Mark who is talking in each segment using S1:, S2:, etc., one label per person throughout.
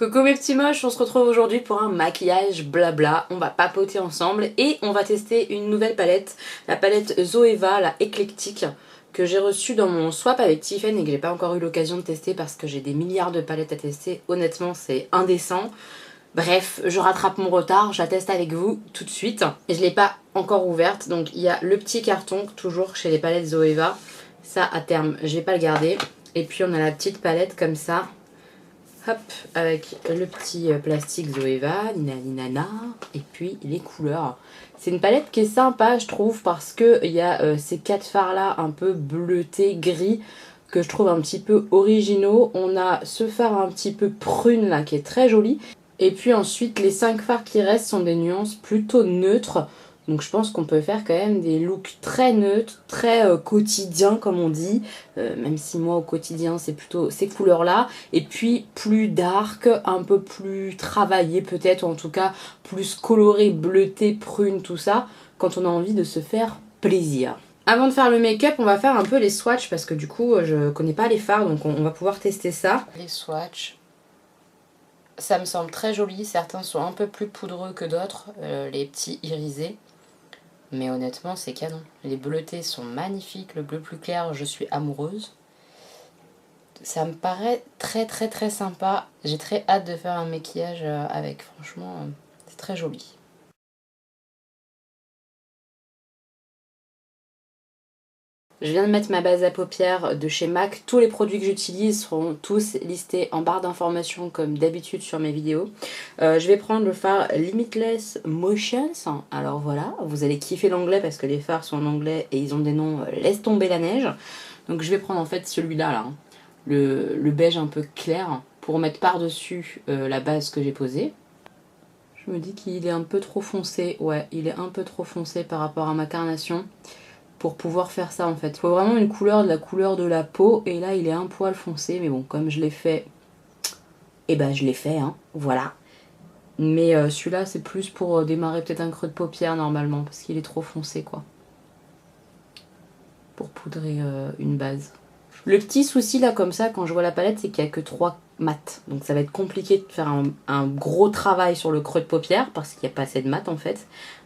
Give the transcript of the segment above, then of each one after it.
S1: Coucou mes petits moches, on se retrouve aujourd'hui pour un maquillage blabla. On va papoter ensemble et on va tester une nouvelle palette. La palette Zoeva, la éclectique, que j'ai reçue dans mon swap avec Tiffen et que j'ai pas encore eu l'occasion de tester parce que j'ai des milliards de palettes à tester. Honnêtement, c'est indécent. Bref, je rattrape mon retard, je la teste avec vous tout de suite. Et je l'ai pas encore ouverte, donc il y a le petit carton, toujours chez les palettes Zoeva. Ça, à terme, je vais pas le garder. Et puis on a la petite palette comme ça. Hop, avec le petit plastique Zoeva, nina, et puis les couleurs. C'est une palette qui est sympa, je trouve, parce qu'il y a ces quatre fards là, un peu bleutés, gris, que je trouve un petit peu originaux. On a ce fard un petit peu prune là, qui est très joli. Et puis ensuite, les 5 fards qui restent sont des nuances plutôt neutres. Donc je pense qu'on peut faire quand même des looks très neutres, très quotidiens comme on dit. Même si moi au quotidien c'est plutôt ces couleurs là. Et puis plus dark, un peu plus travaillé peut-être, ou en tout cas plus coloré, bleuté, prune, tout ça. Quand on a envie de se faire plaisir. Avant de faire le make-up, on va faire un peu les swatchs parce que du coup je connais pas les fards, donc on va pouvoir tester ça. Les swatchs. Ça me semble très joli, certains sont un peu plus poudreux que d'autres, les petits irisés. Mais honnêtement, c'est canon. Les bleutés sont magnifiques, le bleu plus clair, je suis amoureuse. Ça me paraît très sympa. J'ai très hâte de faire un maquillage avec, franchement, c'est très joli. Je viens de mettre ma base à paupières de chez MAC. Tous les produits que j'utilise seront tous listés en barre d'informations comme d'habitude sur mes vidéos. Je vais prendre le fard Limitless Motions. Alors voilà, vous allez kiffer l'anglais parce que les fards sont en anglais et ils ont des noms laisse tomber la neige. Donc je vais prendre en fait celui-là, là, hein, le beige un peu clair pour mettre par-dessus la base que j'ai posée. Je me dis qu'il est un peu trop foncé. Ouais, il est un peu trop foncé par rapport à ma carnation. Pour pouvoir faire ça en fait. Il faut vraiment une couleur de la couleur de la peau et là il est un poil foncé mais bon comme je l'ai fait, et ben je l'ai fait hein, voilà. Mais celui-là c'est plus pour démarrer peut-être un creux de paupière normalement parce qu'il est trop foncé quoi. Pour poudrer une base. Le petit souci là comme ça quand je vois la palette c'est qu'il n'y a que 3 mats. Donc ça va être compliqué de faire un gros travail sur le creux de paupière parce qu'il n'y a pas assez de mat en fait.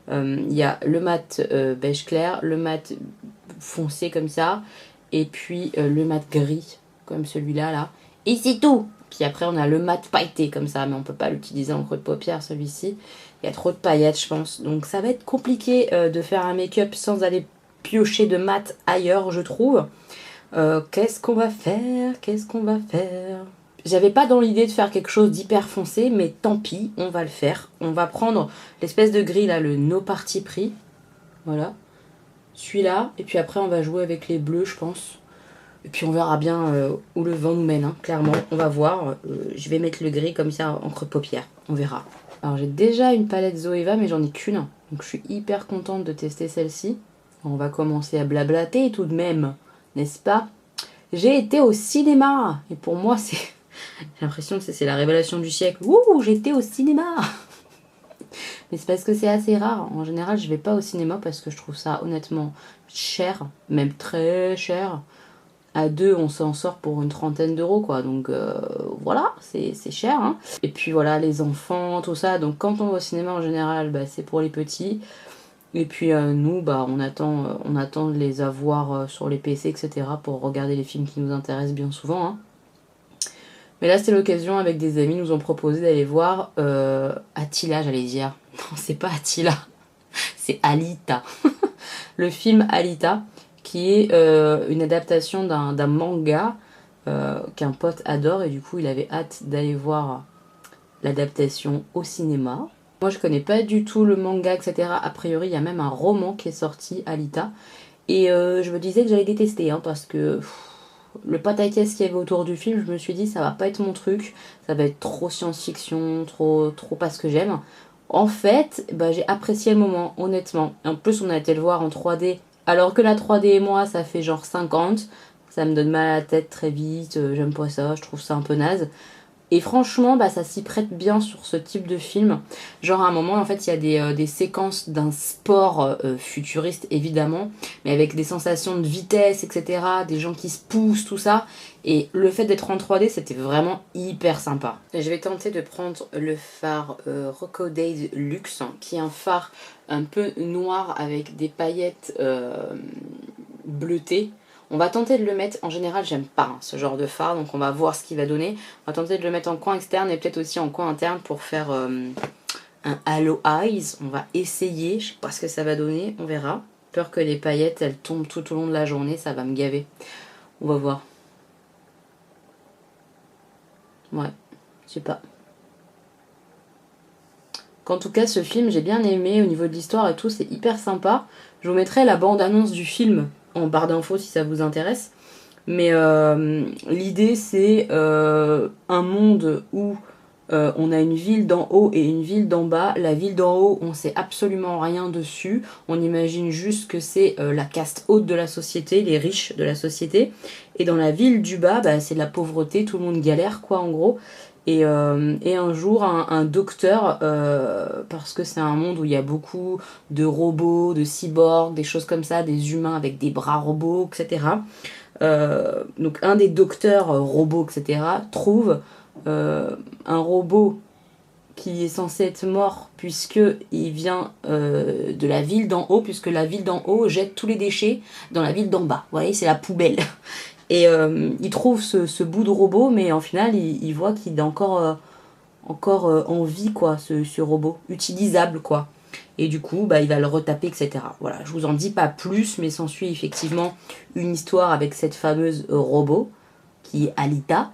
S1: Il y a le mat beige clair, le mat foncé comme ça, et puis le mat gris comme celui-là là. Et c'est tout. Puis après on a le mat pailleté comme ça, mais on peut pas l'utiliser en creux de paupière celui-ci. Il y a trop de paillettes je pense. Donc ça va être compliqué de faire un make-up sans aller piocher de mat ailleurs je trouve. Qu'est-ce qu'on va faire? Qu'est-ce qu'on va faire? J'avais pas dans l'idée de faire quelque chose d'hyper foncé, mais tant pis, on va le faire. On va prendre l'espèce de gris là, le No Parti Pris. Voilà. Celui-là. Et puis après, on va jouer avec les bleus, je pense. Et puis on verra bien où le vent nous mène, hein, clairement. On va voir. Je vais mettre le gris comme ça en creux de paupière. On verra. Alors j'ai déjà une palette Zoeva, mais j'en ai qu'une. Donc je suis hyper contente de tester celle-ci. On va commencer à blablater tout de même, n'est-ce pas? J'ai été au cinéma. Et pour moi, c'est... J'ai l'impression que c'est la révélation du siècle. Ouh, j'étais au cinéma. Mais c'est parce que c'est assez rare. En général, je vais pas au cinéma parce que je trouve ça honnêtement cher, même très cher. À 2, on s'en sort pour une trentaine d'euros, quoi. Donc voilà, c'est cher. Hein. Et puis voilà, les enfants, tout ça. Donc quand on va au cinéma, en général, bah, c'est pour les petits. Et puis nous, bah, on attend de les avoir sur les PC, etc. pour regarder les films qui nous intéressent bien souvent. Hein. Mais là, c'était l'occasion, avec des amis, nous ont proposé d'aller voir Attila, j'allais dire. Non, c'est pas Attila, c'est Alita. Le film Alita, qui est une adaptation d'un manga qu'un pote adore. Et du coup, il avait hâte d'aller voir l'adaptation au cinéma. Moi, je connais pas du tout le manga, etc. A priori, il y a même un roman qui est sorti, Alita. Et je me disais que j'allais détester, hein, parce que... le pataquès qu'il y avait autour du film, je me suis dit ça va pas être mon truc, ça va être trop science-fiction, trop pas ce que j'aime. En fait, bah, j'ai apprécié le moment, honnêtement. En plus, on a été le voir en 3D, alors que la 3D et moi, ça fait genre 50. Ça me donne mal à la tête très vite, j'aime pas ça, je trouve ça un peu naze. Et franchement, bah, ça s'y prête bien sur ce type de film. Genre à un moment, en fait, il y a des séquences d'un sport futuriste, évidemment, mais avec des sensations de vitesse, etc. Des gens qui se poussent, tout ça. Et le fait d'être en 3D, c'était vraiment hyper sympa. Et je vais tenter de prendre le phare Rocodale Luxe, qui est un phare un peu noir avec des paillettes bleutées. On va tenter de le mettre, en général j'aime pas hein, ce genre de phare, donc on va voir ce qu'il va donner. On va tenter de le mettre en coin externe et peut-être aussi en coin interne pour faire un halo eyes. On va essayer, je sais pas ce que ça va donner, on verra. Peur que les paillettes elles tombent tout au long de la journée, ça va me gaver. On va voir. Ouais, je sais pas. En tout cas ce film j'ai bien aimé, au niveau de l'histoire et tout, c'est hyper sympa. Je vous mettrai la bande-annonce du film en barre d'infos si ça vous intéresse. Mais l'idée c'est un monde où on a une ville d'en haut et une ville d'en bas. La ville d'en haut, on sait absolument rien dessus. On imagine juste que c'est la caste haute de la société, les riches de la société. Et dans la ville du bas, bah, c'est la pauvreté, tout le monde galère quoi en gros. Et un jour, un docteur, parce que c'est un monde où il y a beaucoup de robots, de cyborgs, des choses comme ça, des humains avec des bras robots, etc. Donc un des docteurs robots, etc., trouve un robot qui est censé être mort puisque il vient de la ville d'en haut, puisque la ville d'en haut jette tous les déchets dans la ville d'en bas. Vous voyez, c'est la poubelle. Et il trouve ce bout de robot, mais en final, il voit qu'il est encore en vie, quoi, ce robot, utilisable, quoi. Et du coup, bah, il va le retaper, etc. Voilà, je vous en dis pas plus, mais s'ensuit effectivement une histoire avec cette fameuse robot, qui est Alita.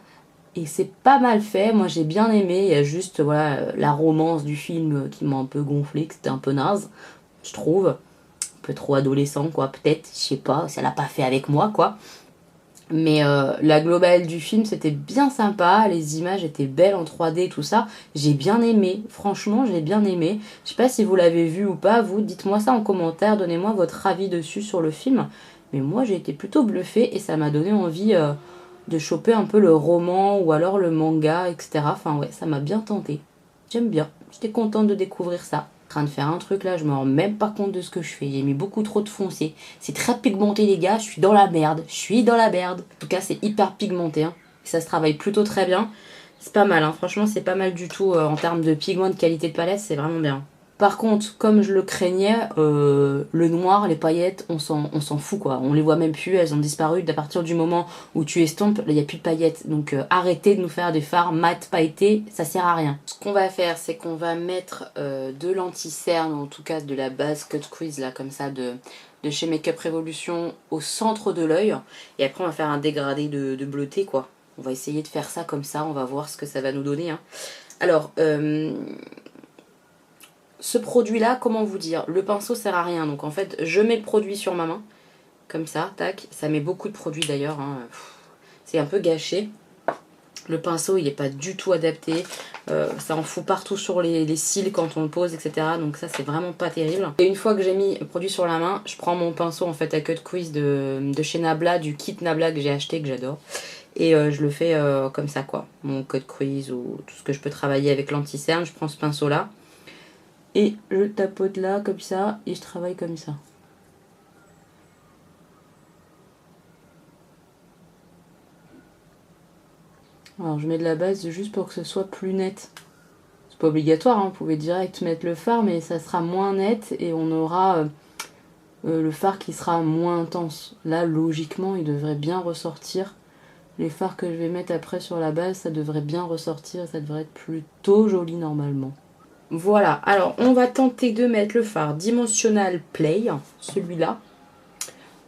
S1: Et c'est pas mal fait, moi j'ai bien aimé, il y a juste voilà, la romance du film qui m'a un peu gonflé, que c'était un peu naze, je trouve. Un peu trop adolescent, quoi, peut-être, je sais pas, ça l'a pas fait avec moi, quoi. Mais la globale du film, c'était bien sympa, les images étaient belles en 3D, tout ça. J'ai bien aimé, franchement, j'ai bien aimé. Je sais pas si vous l'avez vu ou pas, vous, dites-moi ça en commentaire, donnez-moi votre avis dessus sur le film. Mais moi, j'ai été plutôt bluffée et ça m'a donné envie de choper un peu le roman ou alors le manga, etc. Enfin, ouais, ça m'a bien tenté. J'aime bien, j'étais contente de découvrir ça. En train de faire un truc là, je me rends même pas compte de ce que je fais. J'ai mis beaucoup trop de foncé. C'est très pigmenté les gars, je suis dans la merde. Je suis dans la merde. En tout cas, c'est hyper pigmenté. Hein. Ça se travaille plutôt très bien. C'est pas mal, hein. Franchement, c'est pas mal du tout en termes de pigment, de qualité de palette, c'est vraiment bien. Par contre, comme je le craignais, le noir, les paillettes, on s'en fout quoi. On les voit même plus, elles ont disparu. À partir du moment où tu estompes, il n'y a plus de paillettes. Donc arrêtez de nous faire des fards mat pailletés, ça sert à rien. Ce qu'on va faire, c'est qu'on va mettre de l'anti-cerne, en tout cas de la base Cut Crease là, comme ça, de chez Makeup Revolution au centre de l'œil. Et après, on va faire un dégradé de bleuté quoi. On va essayer de faire ça comme ça, on va voir ce que ça va nous donner. Hein. Alors, ce produit-là, comment vous dire, le pinceau sert à rien. Donc en fait, je mets le produit sur ma main, comme ça, tac. Ça met beaucoup de produits d'ailleurs. Hein. C'est un peu gâché. Le pinceau, il n'est pas du tout adapté. Ça en fout partout sur les cils quand on le pose, etc. Donc ça, c'est vraiment pas terrible. Et une fois que j'ai mis le produit sur la main, je prends mon pinceau en fait à cut crease de chez Nabla, du kit Nabla que j'ai acheté, que j'adore. Et je le fais comme ça, quoi. Mon cut crease ou tout ce que je peux travailler avec l'anti-cerne, je prends ce pinceau-là. Et je tapote là, comme ça, et je travaille comme ça. Alors je mets de la base juste pour que ce soit plus net. C'est pas obligatoire, hein, vous pouvez direct mettre le fard, mais ça sera moins net et on aura le fard qui sera moins intense. Là, logiquement, il devrait bien ressortir. Les fards que je vais mettre après sur la base, ça devrait bien ressortir, ça devrait être plutôt joli normalement. Voilà, alors on va tenter de mettre le fard Dimensional Play, celui-là.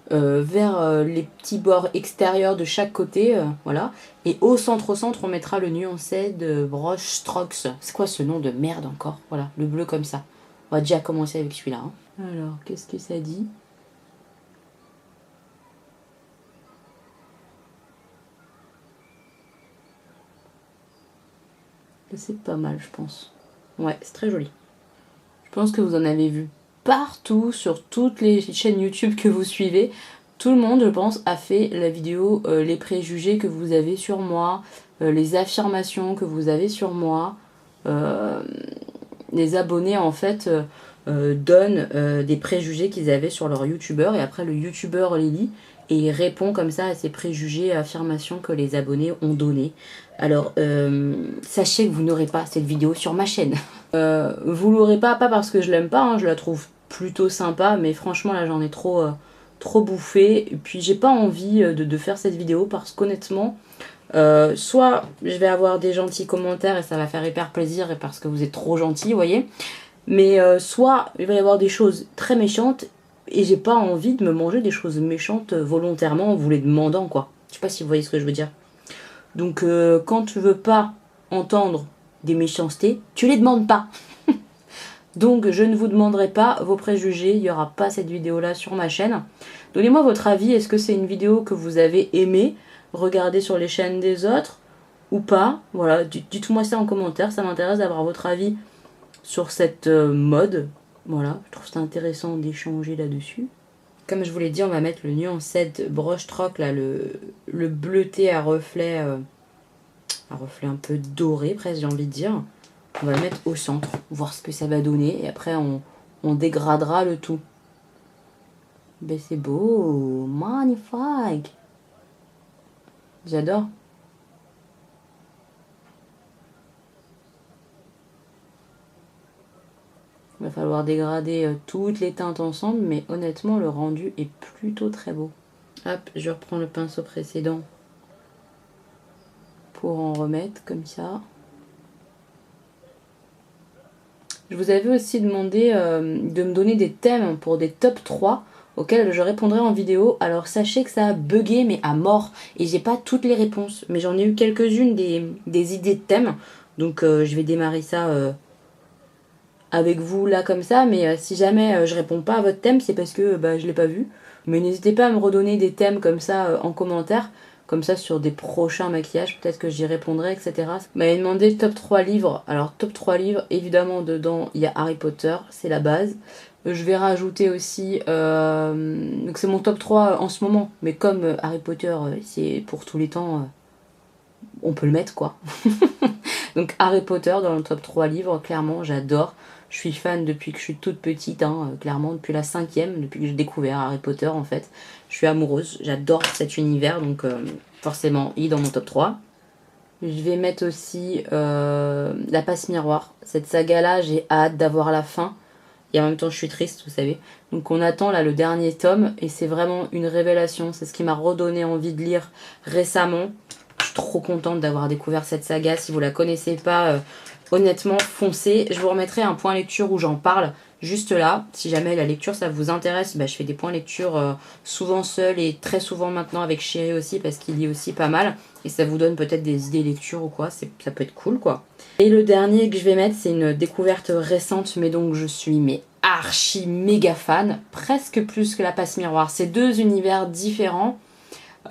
S1: Vers les petits bords extérieurs de chaque côté, voilà. Et au centre, on mettra le Nuanced Brush Strokes. C'est quoi ce nom de merde encore? Voilà, le bleu comme ça. On va déjà commencer avec celui-là. Hein. Alors, qu'est-ce que ça dit? C'est pas mal, je pense. Ouais, c'est très joli. Je pense que vous en avez vu partout, sur toutes les chaînes YouTube que vous suivez. Tout le monde, je pense, a fait la vidéo les préjugés que vous avez sur moi, les affirmations que vous avez sur moi. Les abonnés, en fait, donnent des préjugés qu'ils avaient sur leur youtubeur et après le youtubeur les lit et il répond comme ça à ces préjugés et affirmations que les abonnés ont donnés. Alors, sachez que vous n'aurez pas cette vidéo sur ma chaîne. Vous l'aurez pas parce que je l'aime pas, hein, je la trouve plutôt sympa, mais franchement là j'en ai trop bouffé. Et puis j'ai pas envie de faire cette vidéo parce qu'honnêtement, soit je vais avoir des gentils commentaires et ça va faire hyper plaisir et parce que vous êtes trop gentils, vous voyez. Mais soit il va y avoir des choses très méchantes et j'ai pas envie de me manger des choses méchantes volontairement en vous les demandant, quoi. Je sais pas si vous voyez ce que je veux dire. Donc quand tu veux pas entendre des méchancetés, tu les demandes pas. Donc je ne vous demanderai pas vos préjugés, il n'y aura pas cette vidéo là sur ma chaîne. Donnez-moi votre avis, est-ce que c'est une vidéo que vous avez aimé regarder sur les chaînes des autres ou pas? Voilà, dites-moi ça en commentaire, ça m'intéresse d'avoir votre avis sur cette mode. Voilà, je trouve ça intéressant d'échanger là-dessus. Comme je vous l'ai dit, on va mettre le Nuanced Brush Stroke, là, le bleuté à reflet un peu doré, presque j'ai envie de dire. On va le mettre au centre, voir ce que ça va donner. Et après, on dégradera le tout. Ben c'est beau, magnifique. J'adore. Il va falloir dégrader toutes les teintes ensemble, mais honnêtement, le rendu est plutôt très beau. Hop, je reprends le pinceau précédent pour en remettre comme ça. Je vous avais aussi demandé de me donner des thèmes pour des top 3 auxquels je répondrai en vidéo. Alors sachez que ça a bugué mais à mort et j'ai pas toutes les réponses. Mais j'en ai eu quelques-unes des idées de thèmes. Donc je vais démarrer ça avec vous là comme ça. Mais si jamais je réponds pas à votre thème, c'est parce que je l'ai pas vu. Mais n'hésitez pas à me redonner des thèmes comme ça en commentaire. Comme ça sur des prochains maquillages, peut-être que j'y répondrai, etc. Vous m'avez demandé top 3 livres. Alors top 3 livres, évidemment dedans il y a Harry Potter, c'est la base. Je vais rajouter aussi, donc c'est mon top 3 en ce moment. Mais comme Harry Potter c'est pour tous les temps, on peut le mettre quoi. Donc Harry Potter dans le top 3 livres, clairement j'adore. Je suis fan depuis que je suis toute petite, hein, clairement depuis la 5e, depuis que j'ai découvert Harry Potter en fait. Je suis amoureuse, j'adore cet univers, donc forcément il est dans mon top 3. Je vais mettre aussi La Passe Miroir. Cette saga là, j'ai hâte d'avoir la fin. Et en même temps je suis triste, vous savez. Donc on attend là le dernier tome et c'est vraiment une révélation. C'est ce qui m'a redonné envie de lire récemment. Je suis trop contente d'avoir découvert cette saga. Si vous la connaissez pas, honnêtement, foncez. Je vous remettrai un point lecture où j'en parle juste là. Si jamais la lecture ça vous intéresse, je fais des points lecture souvent seule et très souvent maintenant avec Chéri aussi parce qu'il lit aussi pas mal. Et ça vous donne peut-être des idées lecture ou quoi. Ça peut être cool quoi. Et le dernier que je vais mettre, c'est une découverte récente, mais donc je suis archi méga fan. Presque plus que La Passe Miroir. C'est deux univers différents.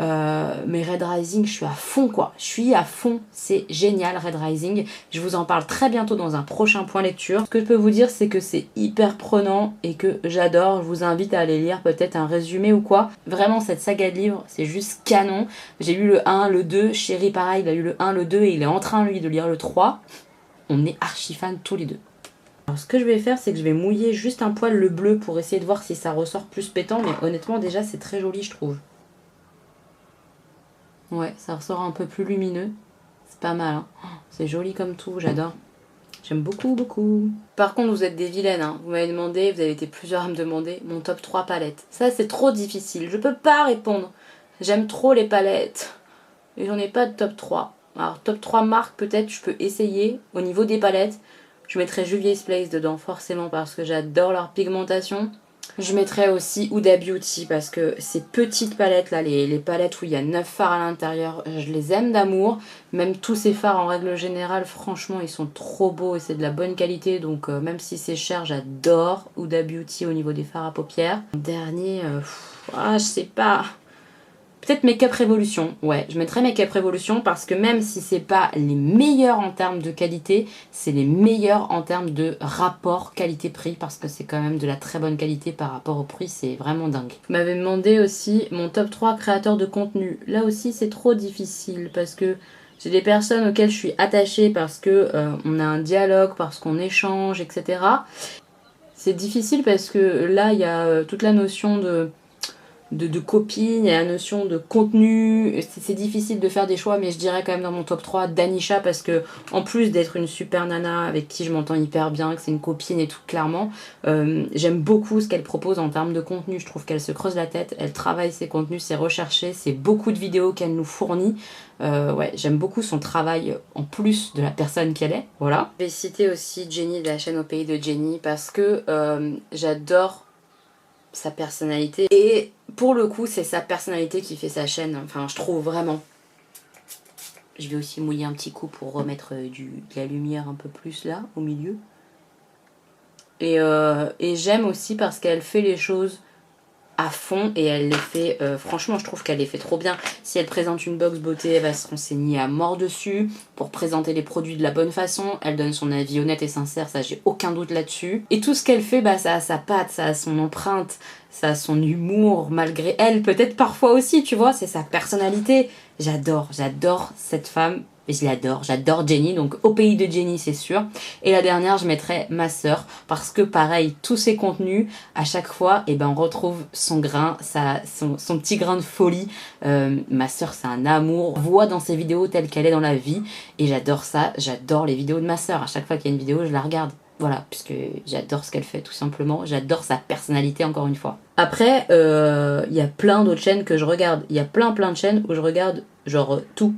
S1: Mais Red Rising, je suis à fond quoi. Je suis à fond, c'est génial Red Rising. Je vous en parle très bientôt dans un prochain point lecture. Ce que je peux vous dire, c'est que c'est hyper prenant et que j'adore. Je vous invite à aller lire peut-être un résumé ou quoi. Vraiment, cette saga de livres, c'est juste canon. J'ai lu le 1, le 2. Chéri, pareil, il a lu le 1, le 2 et il est en train, lui, de lire le 3. On est archi fans tous les deux. Alors, ce que je vais faire, c'est que je vais mouiller juste un poil le bleu pour essayer de voir si ça ressort plus pétant. Mais honnêtement, déjà, c'est très joli, je trouve. Ouais, ça ressort un peu plus lumineux. C'est pas mal, hein. C'est joli comme tout, j'adore. J'aime beaucoup, beaucoup. Par contre, vous êtes des vilaines, hein. Vous m'avez demandé, vous avez été plusieurs à me demander, mon top 3 palettes. Ça, c'est trop difficile. Je peux pas répondre. J'aime trop les palettes. Et j'en ai pas de top 3. Alors, top 3 marques, peut-être, je peux essayer. Au niveau des palettes, je mettrai Juvia's Place dedans, forcément, parce que j'adore leur pigmentation. Je mettrai aussi Huda Beauty parce que ces petites palettes là, les palettes où il y a 9 fards à l'intérieur, je les aime d'amour. Même tous ces fards en règle générale, franchement ils sont trop beaux et c'est de la bonne qualité. Donc même si c'est cher, j'adore Huda Beauty au niveau des fards à paupières. Dernier, je sais pas. Peut-être Make Up Revolution, ouais, je mettrais Make Up Revolution parce que même si c'est pas les meilleurs en termes de qualité, c'est les meilleurs en termes de rapport qualité-prix parce que c'est quand même de la très bonne qualité par rapport au prix, c'est vraiment dingue. Vous m'avez demandé aussi mon top 3 créateurs de contenu. Là aussi c'est trop difficile parce que j'ai des personnes auxquelles je suis attachée parce que on a un dialogue, parce qu'on échange, etc. C'est difficile parce que là il y a toute la notion de copine, il y a la notion de contenu, c'est difficile de faire des choix, mais je dirais quand même dans mon top 3 Danisha parce que en plus d'être une super nana avec qui je m'entends hyper bien, que c'est une copine et tout clairement, j'aime beaucoup ce qu'elle propose en termes de contenu, je trouve qu'elle se creuse la tête, elle travaille ses contenus, c'est recherché, c'est beaucoup de vidéos qu'elle nous fournit, ouais, j'aime beaucoup son travail en plus de la personne qu'elle est, voilà. Je vais citer aussi Jenny de la chaîne Au Pays de Jenny parce que j'adore sa personnalité et pour le coup c'est sa personnalité qui fait sa chaîne, enfin je trouve vraiment. Je vais aussi mouiller un petit coup pour remettre de la lumière un peu plus là au milieu et j'aime aussi parce qu'elle fait les choses à fond et elle les fait, franchement je trouve qu'elle les fait trop bien. Si elle présente une box beauté, elle va se renseigner à mort dessus pour présenter les produits de la bonne façon, elle donne son avis honnête et sincère, ça j'ai aucun doute là-dessus. Et tout ce qu'elle fait, bah ça a sa patte, ça a son empreinte, ça a son humour malgré elle, peut-être parfois aussi, tu vois, c'est sa personnalité. J'adore cette femme. Et je l'adore, j'adore Jenny, donc Au Pays de Jenny c'est sûr. Et la dernière je mettrais ma sœur, parce que pareil, tous ses contenus, à chaque fois, eh ben, on retrouve son grain, son petit grain de folie. Ma sœur c'est un amour, on voit dans ses vidéos telle qu'elle est dans la vie, et j'adore ça, j'adore les vidéos de ma sœur, à chaque fois qu'il y a une vidéo je la regarde. Voilà, puisque j'adore ce qu'elle fait tout simplement, j'adore sa personnalité encore une fois. Après, y a plein d'autres chaînes que je regarde, il y a plein de chaînes où je regarde genre tout.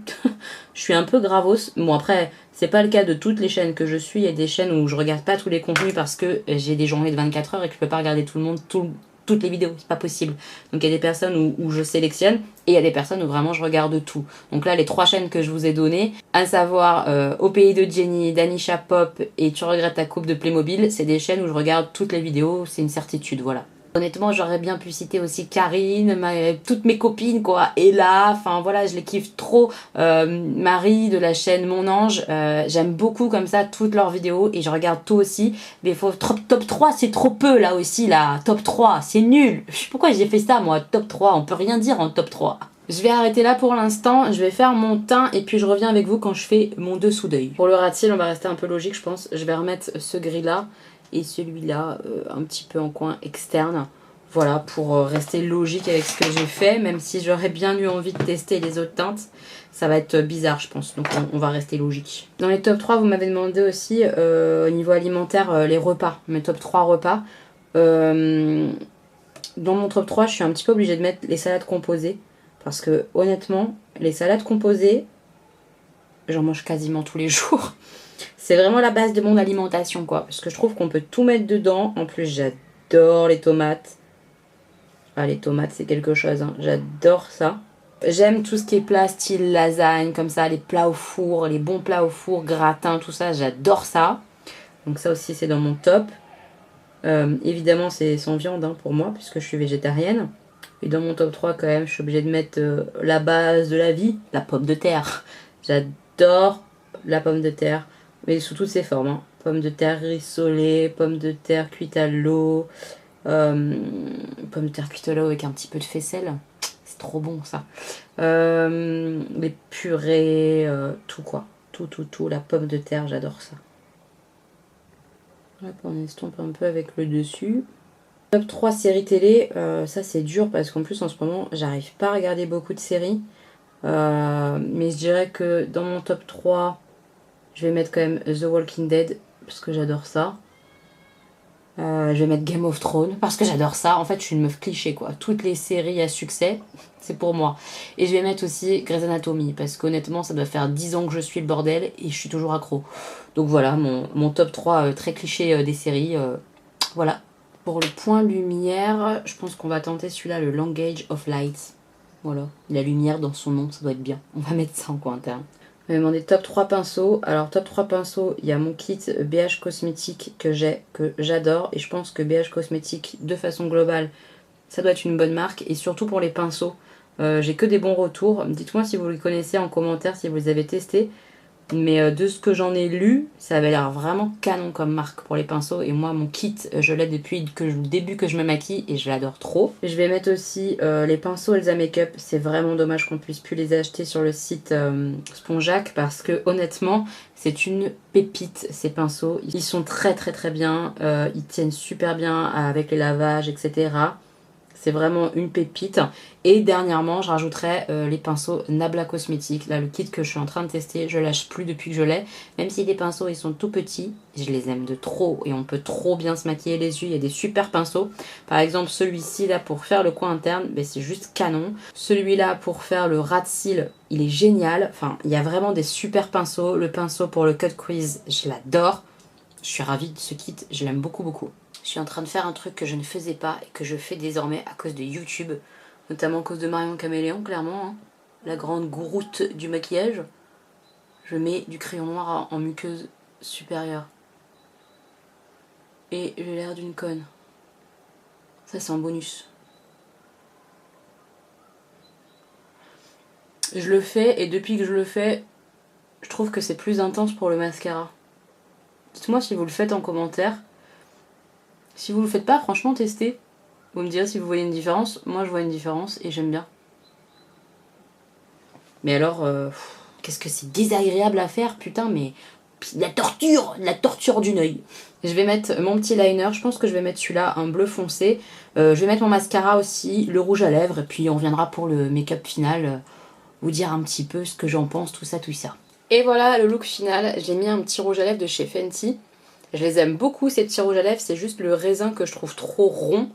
S1: Je suis un peu gravos, bon après c'est pas le cas de toutes les chaînes que je suis, il y a des chaînes où je regarde pas tous les contenus parce que j'ai des journées de 24 heures et que je peux pas regarder tout le monde, toutes les vidéos, c'est pas possible. Donc il y a des personnes où je sélectionne et il y a des personnes où vraiment je regarde tout. Donc là les 3 chaînes que je vous ai données, à savoir Au Pays de Jenny, Danisha Pop et Tu regrettes ta coupe de Playmobil, c'est des chaînes où je regarde toutes les vidéos, c'est une certitude, voilà. Honnêtement, j'aurais bien pu citer aussi Karine, toutes mes copines, quoi. Ella, enfin voilà, je les kiffe trop. Marie de la chaîne Mon Ange, j'aime beaucoup comme ça toutes leurs vidéos et je regarde tout aussi. Mais faut top 3, c'est trop peu là aussi, là. Top 3, c'est nul. Je sais pourquoi j'ai fait ça, moi. Top 3, on peut rien dire en top 3. Je vais arrêter là pour l'instant, je vais faire mon teint et puis je reviens avec vous quand je fais mon dessous d'œil. Pour le ras-de-cils, on va rester un peu logique, je pense. Je vais remettre ce gris là et celui-là un petit peu en coin externe. Voilà, pour rester logique avec ce que j'ai fait, même si j'aurais bien eu envie de tester les autres teintes. Ça va être bizarre, je pense, donc on va rester logique. Dans les top 3, vous m'avez demandé aussi, au niveau alimentaire, les repas, mes top 3 repas. Dans mon top 3, je suis un petit peu obligée de mettre les salades composées. Parce que, honnêtement, les salades composées, j'en mange quasiment tous les jours. C'est vraiment la base de mon alimentation, quoi. Parce que je trouve qu'on peut tout mettre dedans. En plus, j'adore les tomates. Ah, les tomates, c'est quelque chose, hein. J'adore ça. J'aime tout ce qui est plat style lasagne, comme ça, les plats au four, les bons plats au four, gratin, tout ça, j'adore ça. Donc ça aussi, c'est dans mon top. Évidemment, c'est sans viande hein, pour moi, puisque je suis végétarienne. Et dans mon top 3, quand même, je suis obligée de mettre la base de la vie, la pomme de terre. J'adore la pomme de terre, mais sous toutes ses formes. Hein. Pomme de terre rissolée, pomme de terre cuite à l'eau, pomme de terre cuite à l'eau avec un petit peu de faisselle. C'est trop bon ça. Les purées, tout quoi. Tout. La pomme de terre, j'adore ça. Hop, on estompe un peu avec le dessus. Top 3 séries télé, ça c'est dur parce qu'en plus en ce moment j'arrive pas à regarder beaucoup de séries. Mais je dirais que dans mon top 3, je vais mettre quand même The Walking Dead parce que j'adore ça. Je vais mettre Game of Thrones parce que j'adore ça. En fait, je suis une meuf cliché quoi. Toutes les séries à succès, c'est pour moi. Et je vais mettre aussi Grey's Anatomy parce qu'honnêtement, ça doit faire 10 ans que je suis le bordel et je suis toujours accro. Donc voilà, mon top 3 très cliché des séries. Voilà. Pour le point lumière, je pense qu'on va tenter celui-là, le Language of Light. Voilà, la lumière dans son nom, ça doit être bien. On va mettre ça en coin interne. On m'a demandé top 3 pinceaux. Alors top 3 pinceaux, il y a mon kit BH Cosmétique que j'adore. Et je pense que BH Cosmétique, de façon globale, ça doit être une bonne marque. Et surtout pour les pinceaux, J'ai que des bons retours. Dites-moi si vous les connaissez en commentaire, si vous les avez testés. Mais de ce que j'en ai lu, ça avait l'air vraiment canon comme marque pour les pinceaux. Et moi, mon kit, je l'ai depuis le début que je me maquille et je l'adore trop. Je vais mettre aussi les pinceaux Elsa Makeup. C'est vraiment dommage qu'on puisse plus les acheter sur le site Spongeac parce que honnêtement, c'est une pépite ces pinceaux. Ils sont très très très bien. Ils tiennent super bien avec les lavages, etc. C'est vraiment une pépite. Et dernièrement, je rajouterai les pinceaux Nabla Cosmétiques. Là, le kit que je suis en train de tester, je lâche plus depuis que je l'ai. Même si les pinceaux, ils sont tout petits, je les aime de trop. Et on peut trop bien se maquiller les yeux. Il y a des super pinceaux. Par exemple, celui-ci, là, pour faire le coin interne, ben, c'est juste canon. Celui-là, pour faire le ras de cils, il est génial. Enfin, il y a vraiment des super pinceaux. Le pinceau pour le cut crease, je l'adore. Je suis ravie de ce kit. Je l'aime beaucoup, beaucoup. Je suis en train de faire un truc que je ne faisais pas et que je fais désormais à cause de YouTube. Notamment à cause de Marion Caméléon, clairement. Hein. La grande gouroute du maquillage. Je mets du crayon noir en muqueuse supérieure. Et j'ai l'air d'une conne. Ça, c'est en bonus. Je le fais et depuis que je le fais, je trouve que c'est plus intense pour le mascara. Dites-moi si vous le faites en commentaire. Si vous le faites pas, franchement, testez. Vous me direz si vous voyez une différence. Moi, je vois une différence et j'aime bien. Mais alors, qu'est-ce que c'est désagréable à faire, putain, mais la torture d'une œil. Je vais mettre mon petit liner, je pense que je vais mettre celui-là, un bleu foncé. Je vais mettre mon mascara aussi, le rouge à lèvres, et puis on viendra pour le make-up final, vous dire un petit peu ce que j'en pense, tout ça, tout ça. Et voilà le look final, j'ai mis un petit rouge à lèvres de chez Fenty. Je les aime beaucoup ces petits rouges à lèvres, c'est juste le raisin que je trouve trop rond.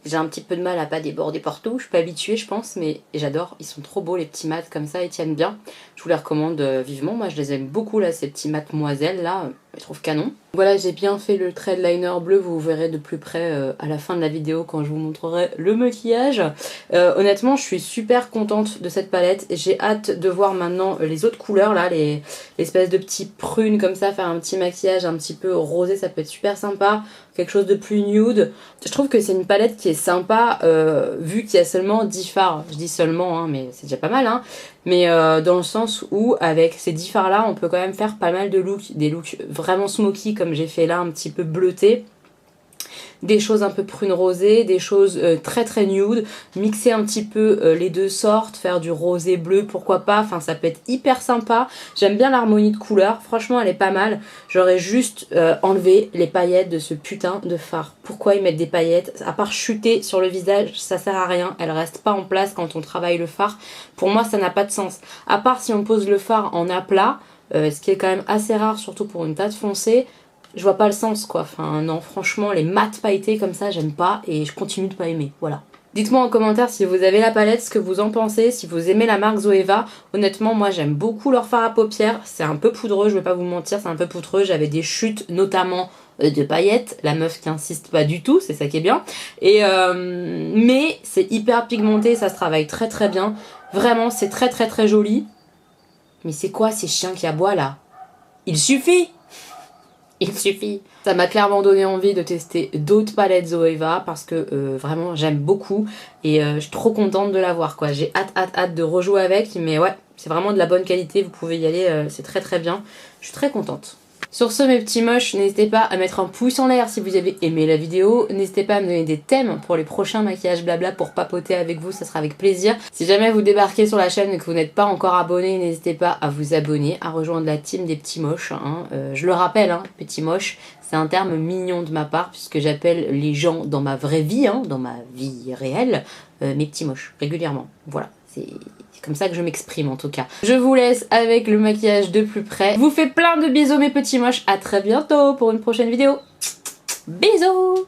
S1: J'ai un petit peu de mal à pas déborder partout, je suis pas habituée je pense, mais j'adore. Ils sont trop beaux les petits mats comme ça, ils tiennent bien. Je vous les recommande vivement, moi je les aime beaucoup là, ces petits mats moiselles là, je les trouve canon. Voilà, j'ai bien fait le trait de liner bleu, vous verrez de plus près à la fin de la vidéo quand je vous montrerai le maquillage. Honnêtement, je suis super contente de cette palette. J'ai hâte de voir maintenant les autres couleurs là, l'espèce de petits prunes comme ça, faire un petit maquillage un petit peu rosé, ça peut être super sympa. Quelque chose de plus nude. Je trouve que c'est une palette qui est sympa vu qu'il y a seulement 10 fards. Je dis seulement, hein, mais c'est déjà pas mal. Hein. Mais dans le sens où avec ces 10 fards là, on peut quand même faire pas mal de looks. Des looks vraiment smoky comme j'ai fait là, un petit peu bleuté. Des choses un peu prune rosée, des choses très très nude, mixer un petit peu les deux sortes, faire du rosé bleu, pourquoi pas, enfin ça peut être hyper sympa. J'aime bien l'harmonie de couleurs, franchement elle est pas mal. J'aurais juste enlevé les paillettes de ce putain de fard. Pourquoi ils mettent des paillettes? À part chuter sur le visage, ça sert à rien, elles restent pas en place quand on travaille le fard. Pour moi ça n'a pas de sens. À part si on pose le fard en aplat, ce qui est quand même assez rare, surtout pour une teinte foncée. Je vois pas le sens quoi, enfin non franchement les mats pailletés comme ça j'aime pas et je continue de pas aimer, voilà. Dites-moi en commentaire si vous avez la palette, ce que vous en pensez, si vous aimez la marque Zoeva. Honnêtement moi j'aime beaucoup leur fard à paupières, c'est un peu poudreux, je vais pas vous mentir, c'est un peu poudreux, j'avais des chutes notamment de paillettes, la meuf qui insiste pas du tout, c'est ça qui est bien. Et mais c'est hyper pigmenté, ça se travaille très très bien, vraiment c'est très très très joli. Mais c'est quoi ces chiens qui aboient là? Il suffit! Il suffit. Ça m'a clairement donné envie de tester d'autres palettes Zoeva parce que vraiment j'aime beaucoup et je suis trop contente de l'avoir quoi. J'ai hâte de rejouer avec, mais ouais, c'est vraiment de la bonne qualité, vous pouvez y aller, c'est très très bien. Je suis très contente. Sur ce mes petits moches, n'hésitez pas à mettre un pouce en l'air si vous avez aimé la vidéo. N'hésitez pas à me donner des thèmes pour les prochains maquillages blabla pour papoter avec vous, ça sera avec plaisir. Si jamais vous débarquez sur la chaîne et que vous n'êtes pas encore abonné, n'hésitez pas à vous abonner, à rejoindre la team des petits moches. Hein. Je le rappelle, hein, petits moches, c'est un terme mignon de ma part puisque j'appelle les gens dans ma vraie vie, hein, dans ma vie réelle, mes petits moches, régulièrement. Voilà, c'est comme ça que je m'exprime en tout cas. Je vous laisse avec le maquillage de plus près. Je vous fais plein de bisous mes petits moches. À très bientôt pour une prochaine vidéo. Bisous!